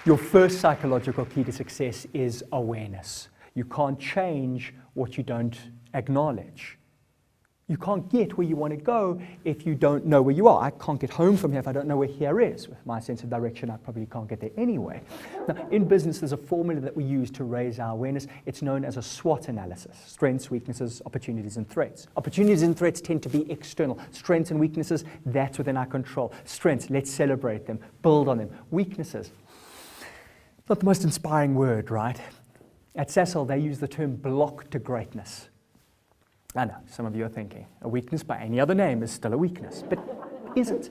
Your first psychological key to success is awareness. You can't change what you don't acknowledge. You can't get where you want to go if you don't know where you are. I can't get home from here if I don't know where here is. With my sense of direction, I probably can't get there anyway. Now, in business, there's a formula that we use to raise our awareness. It's known as a SWOT analysis: strengths, weaknesses, opportunities, and threats. Opportunities and threats tend to be external. Strengths and weaknesses, that's within our control. Strengths, let's celebrate them, build on them. Weaknesses, not the most inspiring word, right? At Sasol, they use the term block to greatness. I know, some of you are thinking, a weakness by any other name is still a weakness, but isn't.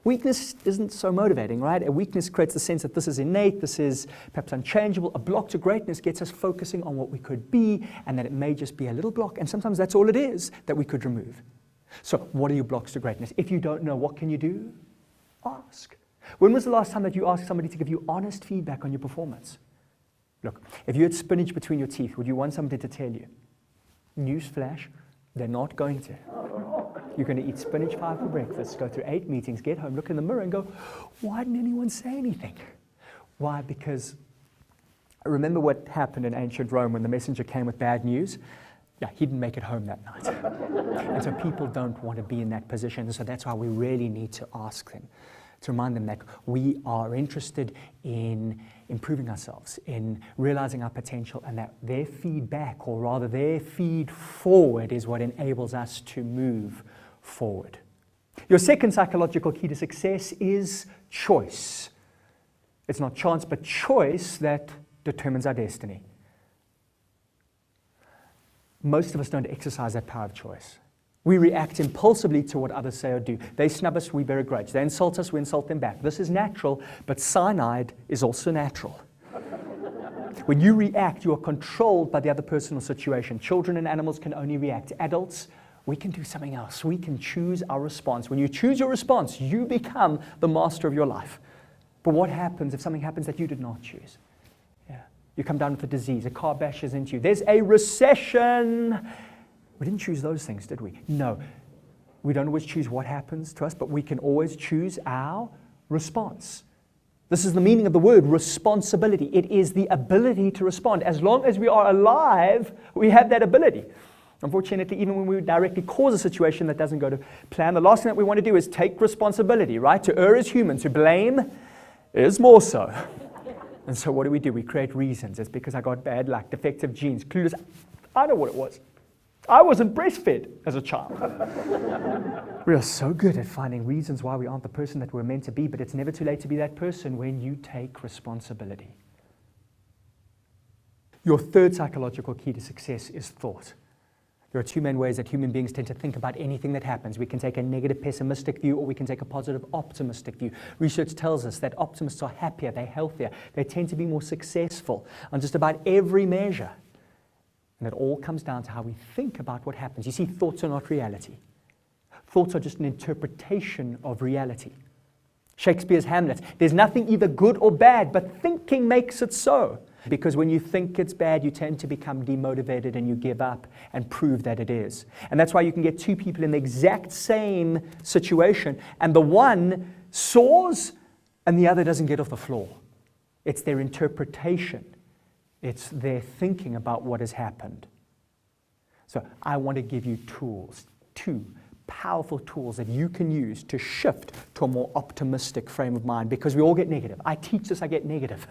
Weakness isn't so motivating, right? A weakness creates the sense that this is innate, this is perhaps unchangeable. A block to greatness gets us focusing on what we could be, and that it may just be a little block, and sometimes that's all it is that we could remove. So what are your blocks to greatness? If you don't know, what can you do? Ask. When was the last time that you asked somebody to give you honest feedback on your performance? Look, if you had spinach between your teeth, would you want somebody to tell you? Newsflash, they're not going to. You're going to eat spinach pie for breakfast, go through 8 meetings, get home, look in the mirror and go, why didn't anyone say anything? Why? Because I remember what happened in ancient Rome when the messenger came with bad news. Yeah, he didn't make it home that night. And so people don't want to be in that position. And so that's why we really need to ask them, to remind them that we are interested in improving ourselves, in realizing our potential, and that their feedback, or rather their feed forward, is what enables us to move forward. Your second psychological key to success is choice. It's not chance, but choice that determines our destiny. Most of us don't exercise that power of choice. We react impulsively to what others say or do. They snub us, we bear a grudge. They insult us, we insult them back. This is natural, but cyanide is also natural. When you react, you are controlled by the other person or situation. Children and animals can only react. Adults, we can do something else. We can choose our response. When you choose your response, you become the master of your life. But what happens if something happens that you did not choose? Yeah. You come down with a disease, a car bashes into you, there's a recession. We didn't choose those things, did we? No. We don't always choose what happens to us, but we can always choose our response. This is the meaning of the word responsibility. It is the ability to respond. As long as we are alive, we have that ability. Unfortunately, even when we directly cause a situation that doesn't go to plan, the last thing that we want to do is take responsibility, right? To err is human, to blame is more so. And so what do? We create reasons. It's because I got bad luck, defective genes, clueless. I know what it was. I wasn't breastfed as a child. We are so good at finding reasons why we aren't the person that we're meant to be, but it's never too late to be that person when you take responsibility. Your third psychological key to success is thought. There are two main ways that human beings tend to think about anything that happens. We can take a negative, pessimistic view, or we can take a positive, optimistic view. Research tells us that optimists are happier, they're healthier, they tend to be more successful on just about every measure. And it all comes down to how we think about what happens. You see, thoughts are not reality. Thoughts are just an interpretation of reality. Shakespeare's Hamlet, there's nothing either good or bad, but thinking makes it so. Because when you think it's bad, you tend to become demotivated and you give up and prove that it is. And that's why you can get two people in the exact same situation, and the one soars and the other doesn't get off the floor. It's their interpretation. It's their thinking about what has happened. So I want to give you tools, two powerful tools that you can use to shift to a more optimistic frame of mind, because we all get negative. I teach this, I get negative.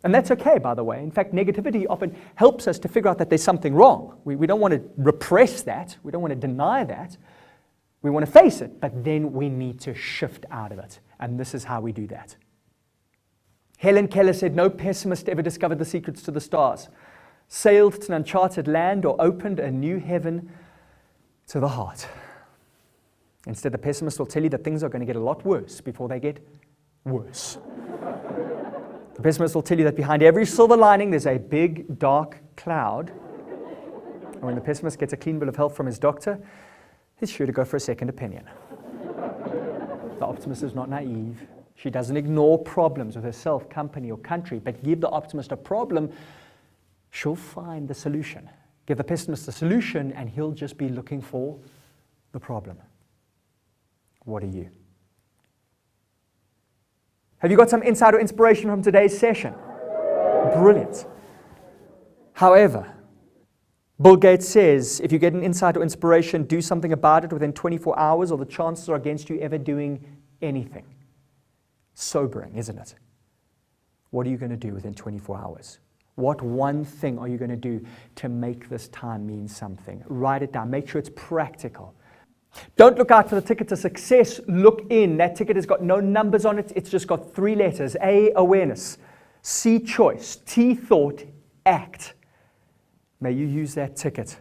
And that's okay, by the way. In fact, negativity often helps us to figure out that there's something wrong. We don't want to repress that. We don't want to deny that. We want to face it, but then we need to shift out of it. And this is how we do that. Helen Keller said, no pessimist ever discovered the secrets to the stars, sailed to an uncharted land, or opened a new heaven to the heart. Instead, the pessimist will tell you that things are going to get a lot worse before they get worse. The pessimist will tell you that behind every silver lining, there's a big, dark cloud. And when the pessimist gets a clean bill of health from his doctor, he's sure to go for a second opinion. The optimist is not naive. She doesn't ignore problems with herself, company, or country, but give the optimist a problem, she'll find the solution. Give the pessimist the solution, and he'll just be looking for the problem. What are you? Have you got some insight or inspiration from today's session? Brilliant. However, Bill Gates says, if you get an insight or inspiration, do something about it within 24 hours or the chances are against you ever doing anything. Sobering, isn't it? What are you going to do within 24 hours? What one thing are you going to do to make this time mean something? Write it down. Make sure it's practical. Don't look out for the ticket to success. Look in. That ticket has got no numbers on it. It's just got 3 letters. A, awareness. C, choice. T, thought. Act. May you use that ticket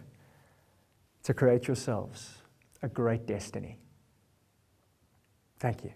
to create yourselves a great destiny. Thank you.